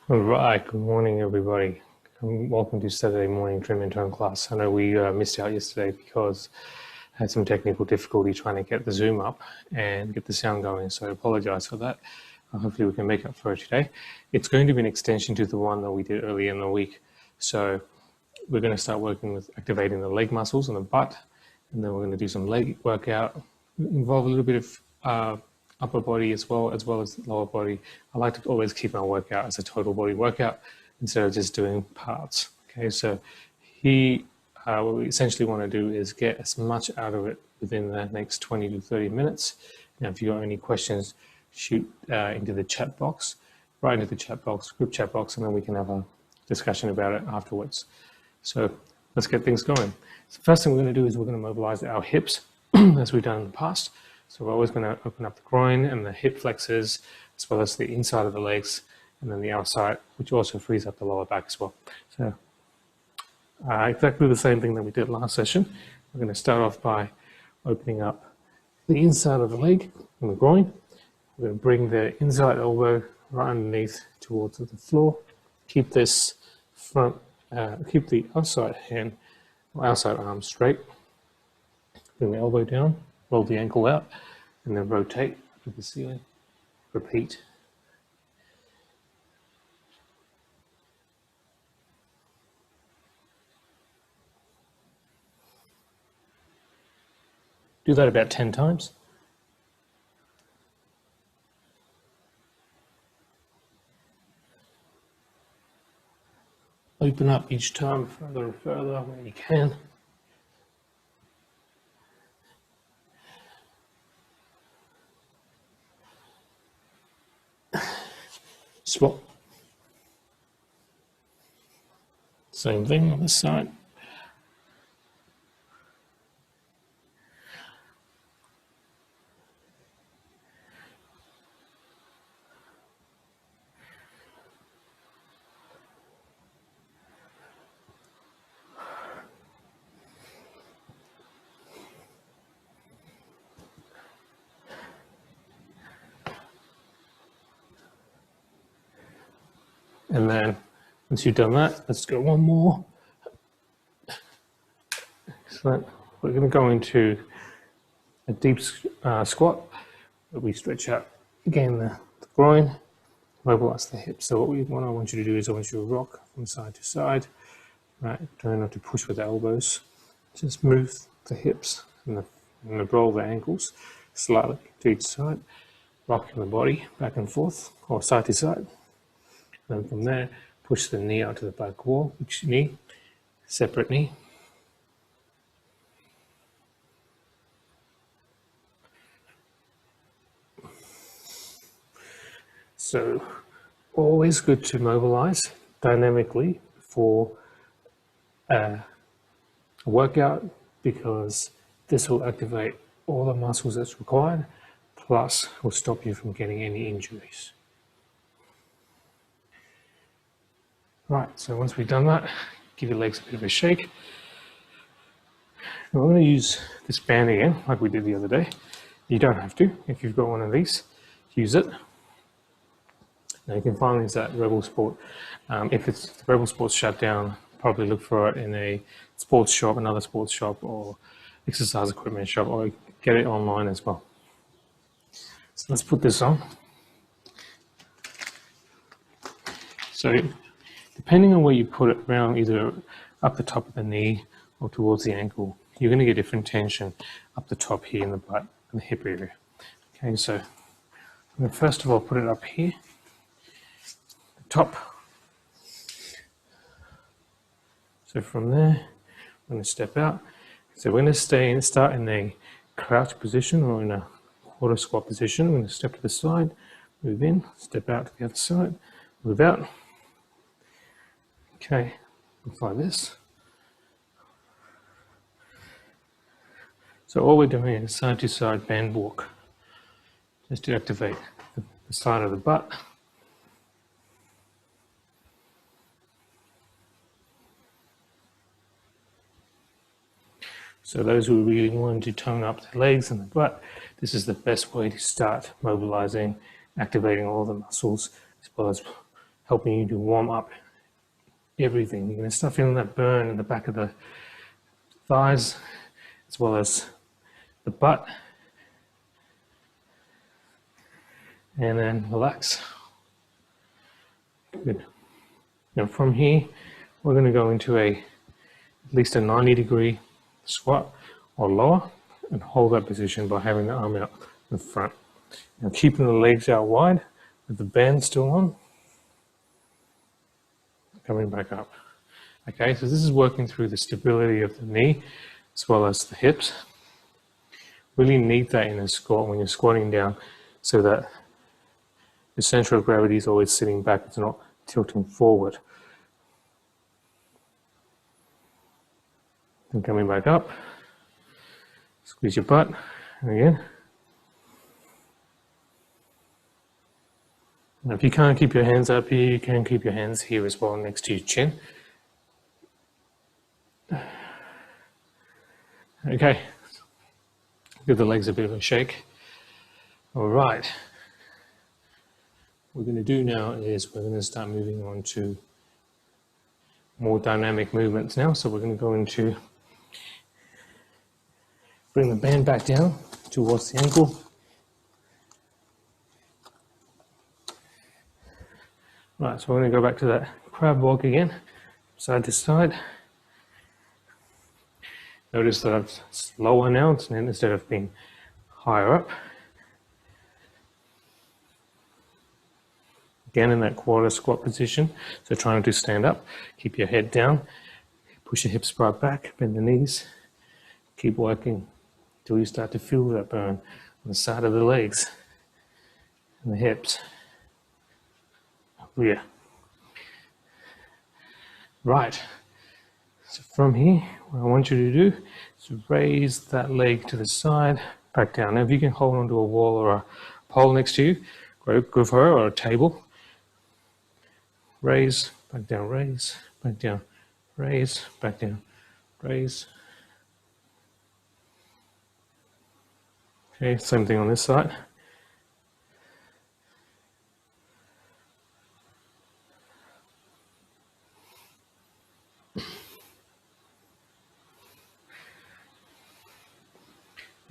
All right, good morning, everybody. Welcome to Saturday morning trim and tone class. I know we missed out yesterday because I had some technical difficulty trying to get the Zoom up and get the sound going, so I apologize for that. Hopefully we can make up for it today. It's going to be an extension to the one that we did earlier in the week. So we're going to start working with activating the leg muscles and the butt, and then we're going to do some leg workout, involve a little bit of upper body as well as lower body. I like to always keep my workout as a total body workout instead of just doing parts. Okay, so what we essentially want to do is get as much out of it within the next 20 to 30 minutes. Now, if you have any questions, shoot into the chat box, right into the chat box, group chat box, and then we can have a discussion about it afterwards. So let's get things going. So first thing we're going to do is we're going to mobilize our hips as we've done in the past. So we're always going to open up the groin and the hip flexors, as well as the inside of the legs, and then the outside, which also frees up the lower back as well. So exactly the same thing that we did last session. We're going to start off by opening up the inside of the leg and the groin. We're going to bring the inside elbow right underneath towards the floor. Keep this keep the outside hand or outside arm straight. Bring the elbow down. Roll the ankle out, and then rotate to the ceiling. Repeat. Do that about 10 times. Open up each time further and further when you can. Swap. Same thing on this side. And then once you've done that, let's go one more. Excellent. We're going to go into a deep squat where we stretch out again the groin, mobilize the hips. So what I want you to do is I want you to rock from side to side. Right, try not to push with the elbows. Just move the hips and roll the ankles slightly to each side, rocking the body back and forth or side to side. And then from there, push the knee out to the back wall, each knee, separate knee. So always good to mobilize dynamically for a workout, because this will activate all the muscles that's required, plus will stop you from getting any injuries. Right, so once we've done that, give your legs a bit of a shake. We're going to use this band again, like we did the other day. You don't have to. If you've got one of these, use it. Now you can find these at Rebel Sport. If the Rebel Sport's shut down, probably look for it in a sports shop, another sports shop, or exercise equipment shop, or get it online as well. So let's put this on. So depending on where you put it around, either up the top of the knee or towards the ankle, you're going to get different tension up the top here in the butt and the hip area. Okay, so I'm going to first of all put it up here, the top. So from there, I'm going to step out. So we're going to start in a crouch position or in a quarter squat position. We're going to step to the side, move in, step out to the other side, move out. Okay, looks like this. So all we're doing is side to side band walk, just to activate the side of the butt. So those who really want to tone up the legs and the butt, this is the best way to start mobilizing, activating all the muscles, as well as helping you to warm up everything. You're going to start feeling that burn in the back of the thighs, as well as the butt. And then relax. Good. Now from here, we're going to go into at least a 90-degree squat or lower, and hold that position by having the arm out in front. Now keeping the legs out wide with the band still on. Coming back up. Okay, so this is working through the stability of the knee as well as the hips. Really need that in a squat when you're squatting down, so that the center of gravity is always sitting back, it's not tilting forward. And coming back up, squeeze your butt, and again. Now if you can't keep your hands up here, you can keep your hands here as well next to your chin. Okay, give the legs a bit of a shake. All right, what we're going to do now is we're going to start moving on to more dynamic movements now. So we're going to go into, bring the band back down towards the ankle. Right, so we're going to go back to that crab walk again, side to side. Notice that it's lower now, instead of being higher up. Again in that quarter squat position, so trying to stand up, keep your head down, push your hips right back, bend the knees, keep working until you start to feel that burn on the side of the legs and the hips. Yeah. Right. So from here, what I want you to do is raise that leg to the side, back down. Now if you can hold onto a wall or a pole next to you, go for it, or a table. Raise, back down, raise, back down, raise, back down, raise. Okay, same thing on this side.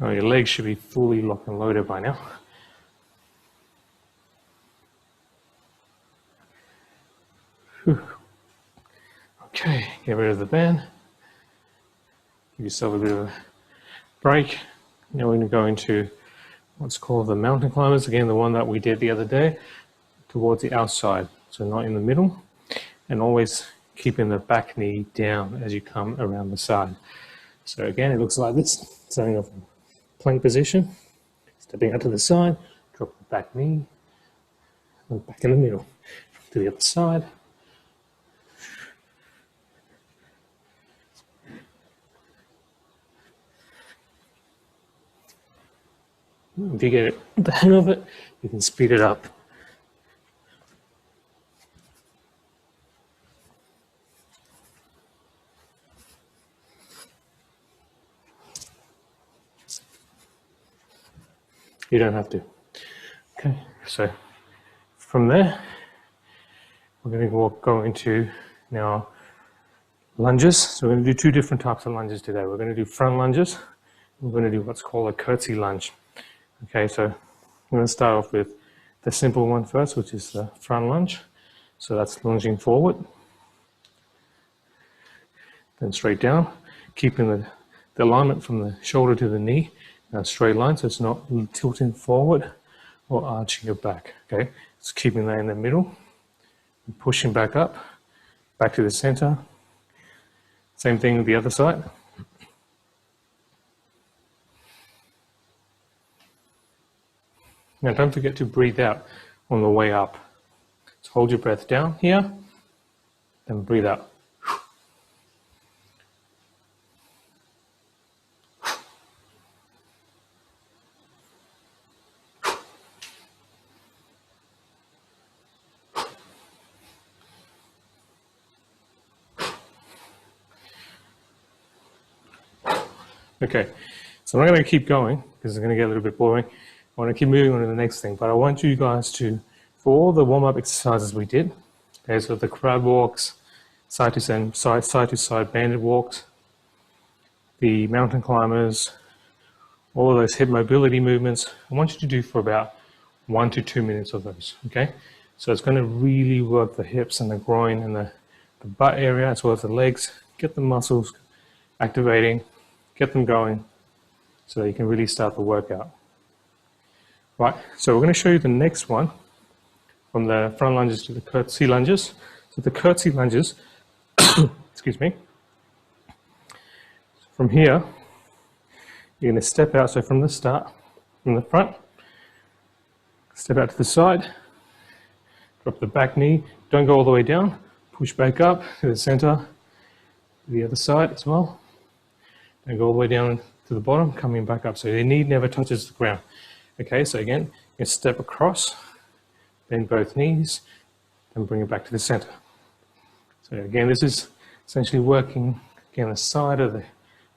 Oh, your legs should be fully locked and loaded by now. Whew. Okay, get rid of the band. Give yourself a bit of a break. Now we're going to go into what's called the mountain climbers. Again, the one that we did the other day, towards the outside, so not in the middle. And always keeping the back knee down as you come around the side. So again, it looks like this, starting off in plank position, stepping out to the side, drop the back knee, and back in the middle, to the other side. If you get the hang of it, you can speed it up. You don't have to. Okay, so from there, we're going to go into now lunges. So we're going to do two different types of lunges today. We're going to do front lunges. We're going to do what's called a curtsy lunge. Okay, so I'm going to start off with the simple one first, which is the front lunge. So that's lunging forward, then straight down, keeping the alignment from the shoulder to the knee in a straight line, so it's not tilting forward or arching your back. Okay, it's keeping that in the middle, and pushing back up, back to the center. Same thing with the other side. Now don't forget to breathe out on the way up. So hold your breath down here, then breathe out. Okay, so I'm not going to keep going because it's going to get a little bit boring. I want to keep moving on to the next thing, but I want you guys to, for all the warm-up exercises we did, There's the crab walks, side to side banded walks, the mountain climbers, all of those hip mobility movements. I want you to do for about 1 to 2 minutes of those, okay? So it's going to really work the hips and the groin and the butt area as well as the legs, get the muscles activating, get them going so that you can really start the workout. Right, so we're going to show you the next one from the front lunges to the curtsy lunges. So the curtsy lunges, excuse me, from here, you're going to step out, so from the start, from the front, step out to the side, drop the back knee, don't go all the way down, push back up to the center, the other side as well, don't go all the way down to the bottom, coming back up, so your knee never touches the ground. Okay, so again, you step across, bend both knees, and bring it back to the center. So again, this is essentially working, again, the side of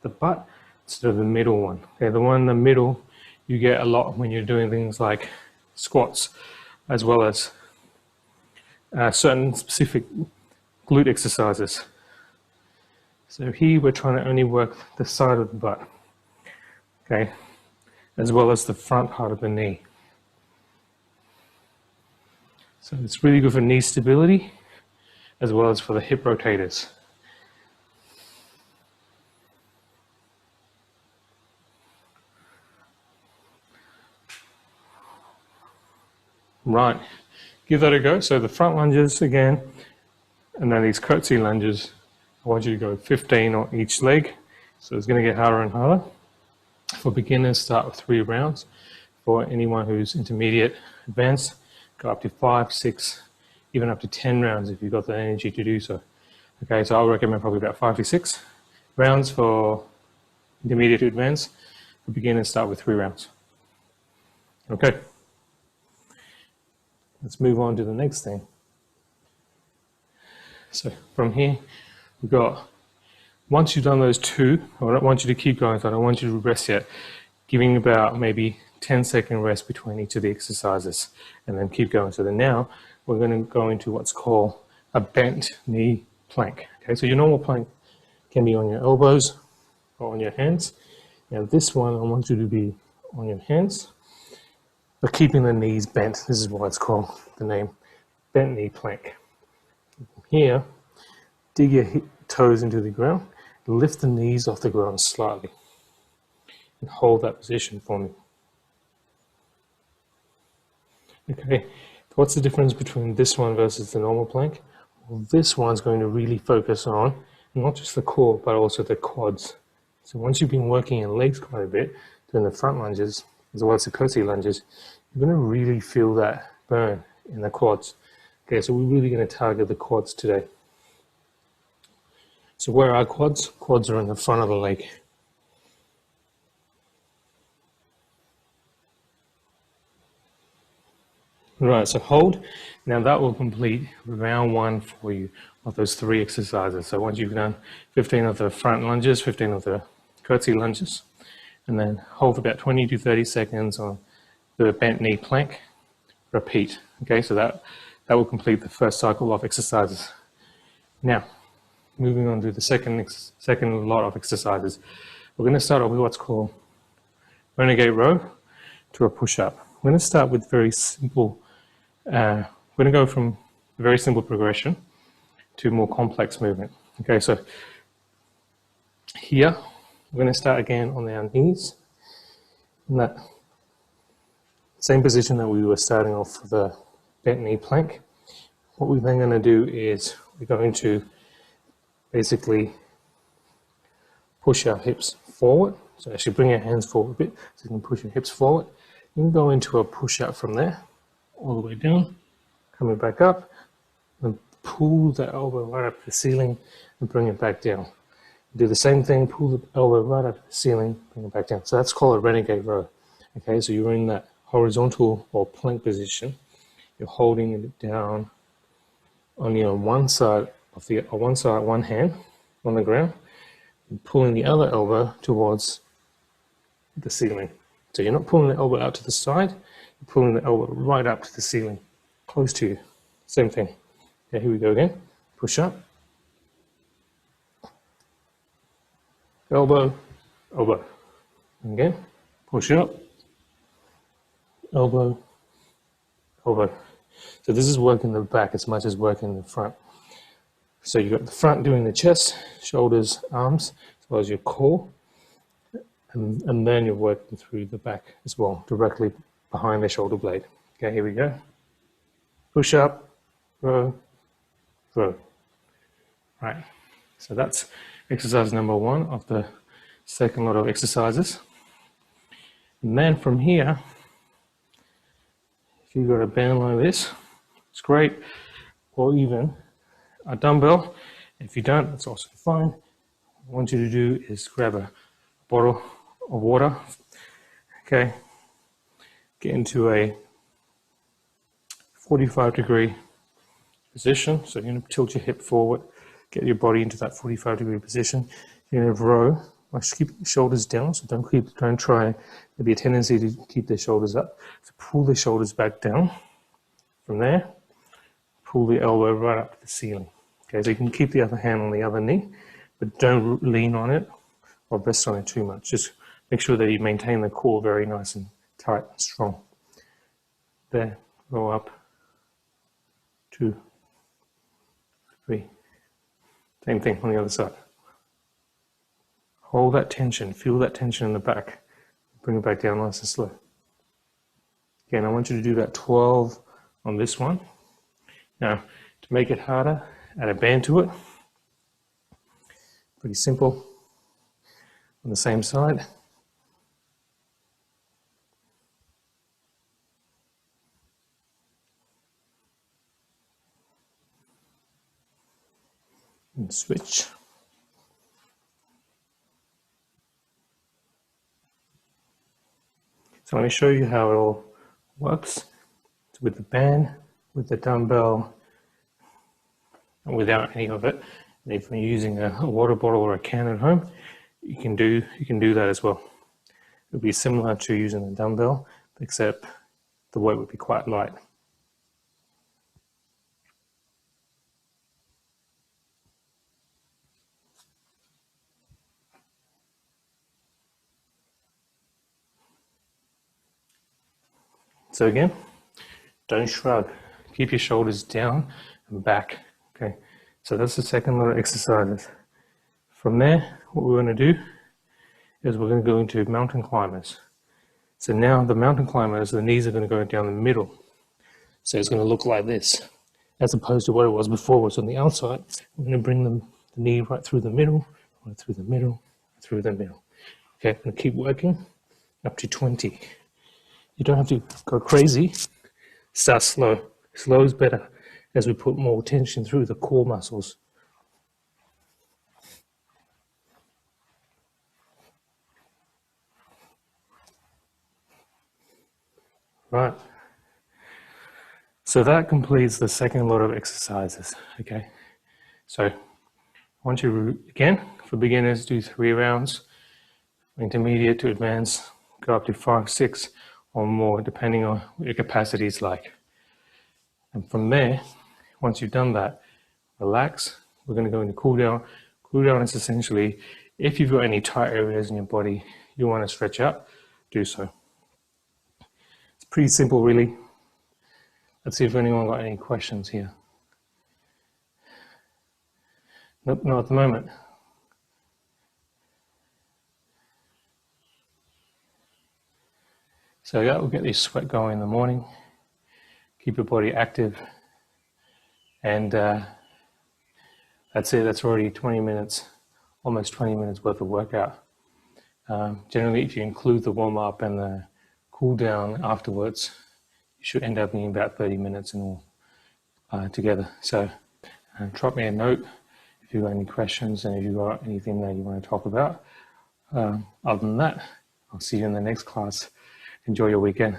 the butt instead of the middle one. Okay, the one in the middle you get a lot when you're doing things like squats, as well as certain specific glute exercises. So here we're trying to only work the side of the butt, okay, as well as the front part of the knee. So it's really good for knee stability, as well as for the hip rotators. Right, give that a go. So the front lunges again, and then these curtsy lunges, I want you to go 15 on each leg. So it's going to get harder and harder. For beginners, start with 3 rounds. For anyone who's intermediate, advanced, go up to 5, 6, even up to 10 rounds if you've got the energy to do so. Okay, so I'll recommend probably about 5 to 6 rounds for intermediate to advanced. For beginners, start with 3 rounds. Okay. Let's move on to the next thing. So from here, we've got, once you've done those 2, I don't want you to keep going, so I don't want you to rest yet, giving about maybe 10-second rest between each of the exercises, and then keep going. So then now, we're going to go into what's called a bent knee plank. Okay, so your normal plank can be on your elbows or on your hands. Now this one, I want you to be on your hands, but keeping the knees bent. This is why it's called the name bent knee plank. Here, dig your toes into the ground, lift the knees off the ground slightly, and hold that position for me. Okay, what's the difference between this one versus the normal plank? Well, this one's going to really focus on not just the core, but also the quads. So once you've been working in legs quite a bit, doing the front lunges, as well as the curtsy lunges, you're going to really feel that burn in the quads. Okay, so we're really going to target the quads today. So where are quads? Quads are in the front of the leg. Right, so hold. Now that will complete round 1 for you of those 3 exercises. So once you've done 15 of the front lunges, 15 of the curtsy lunges, and then hold for about 20 to 30 seconds on the bent knee plank, repeat. Okay, so that will complete the first cycle of exercises. Now, moving on to the second lot of exercises, we're going to start off with what's called renegade row to a push-up. We're going to start with very simple, we're going to go from a very simple progression to more complex movement. Okay, so here, we're going to start again on our knees, in that same position that we were starting off for the bent knee plank. What we're then going to do is we're going to basically push our hips forward. So actually bring your hands forward a bit so you can push your hips forward. You can go into a push-up from there, all the way down, coming back up, and pull the elbow right up to the ceiling and bring it back down. Do the same thing, pull the elbow right up to the ceiling, bring it back down. So that's called a renegade row. Okay, so you're in that horizontal or plank position. You're holding it down only on one side of one hand on the ground, and pulling the other elbow towards the ceiling. So you're not pulling the elbow out to the side, you're pulling the elbow right up to the ceiling, close to you. Same thing. Okay, here we go again. Push up. Elbow, elbow. Again, push up. Elbow, elbow. So this is working the back as much as working the front. So you've got the front doing the chest, shoulders, arms, as well as your core. And then you're working through the back as well, directly behind the shoulder blade. Okay, here we go. Push up, row, row. Right, so that's exercise number 1 of the second lot of exercises. And then from here, if you've got a band like this, it's great, or even a dumbbell. If you don't, that's also fine. What I want you to do is grab a bottle of water, okay, get into a 45-degree position. So you're going to tilt your hip forward, get your body into that 45-degree position. You're going to row. Keep your shoulders down, so don't try. There'll be a tendency to keep the shoulders up. So pull the shoulders back down. From there, pull the elbow right up to the ceiling. Okay, so you can keep the other hand on the other knee, but don't lean on it or rest on it too much. Just make sure that you maintain the core very nice and tight and strong. There, go up, 2, 3. Same thing on the other side. Hold that tension, feel that tension in the back. Bring it back down nice and slow. Again, I want you to do that 12 on this one. Now, to make it harder, add a band to it. Pretty simple. On the same side. And switch. So let me show you how it all works. So with the band, with the dumbbell, and without any of it. And if you're using a water bottle or a can at home, you can do that as well. It would be similar to using a dumbbell, except the weight would be quite light. So again, don't shrug. Keep your shoulders down and back. Okay, so that's the second lot of exercises. From there, what we're going to do is we're going to go into mountain climbers. So now the mountain climbers, the knees are going to go down the middle. So it's going to look like this, as opposed to what it was before, was on the outside. We're going to bring the knee right through the middle, right through the middle, through the middle. Okay, I'm going to keep working up to 20. You don't have to go crazy. Start slow. Slow is better as we put more tension through the core muscles. Right. So that completes the second lot of exercises. Okay. So I want you to, again, for beginners, do 3 rounds. Intermediate to advanced, go up to 5, 6 or more, depending on what your capacity is like. And from there, once you've done that, relax. We're going to go into cool down. Cool down is essentially, if you've got any tight areas in your body you want to stretch out, do so. It's pretty simple, really. Let's see if anyone got any questions here. Nope, not at the moment. So that will get this sweat going in the morning, keep your body active, and that's it. That's already 20 minutes, almost 20 minutes worth of workout. Generally, if you include the warm-up and the cool-down afterwards, you should end up being about 30 minutes in all together. So drop me a note if you've got any questions and if you've got anything that you want to talk about. Other than that, I'll see you in the next class. Enjoy your weekend.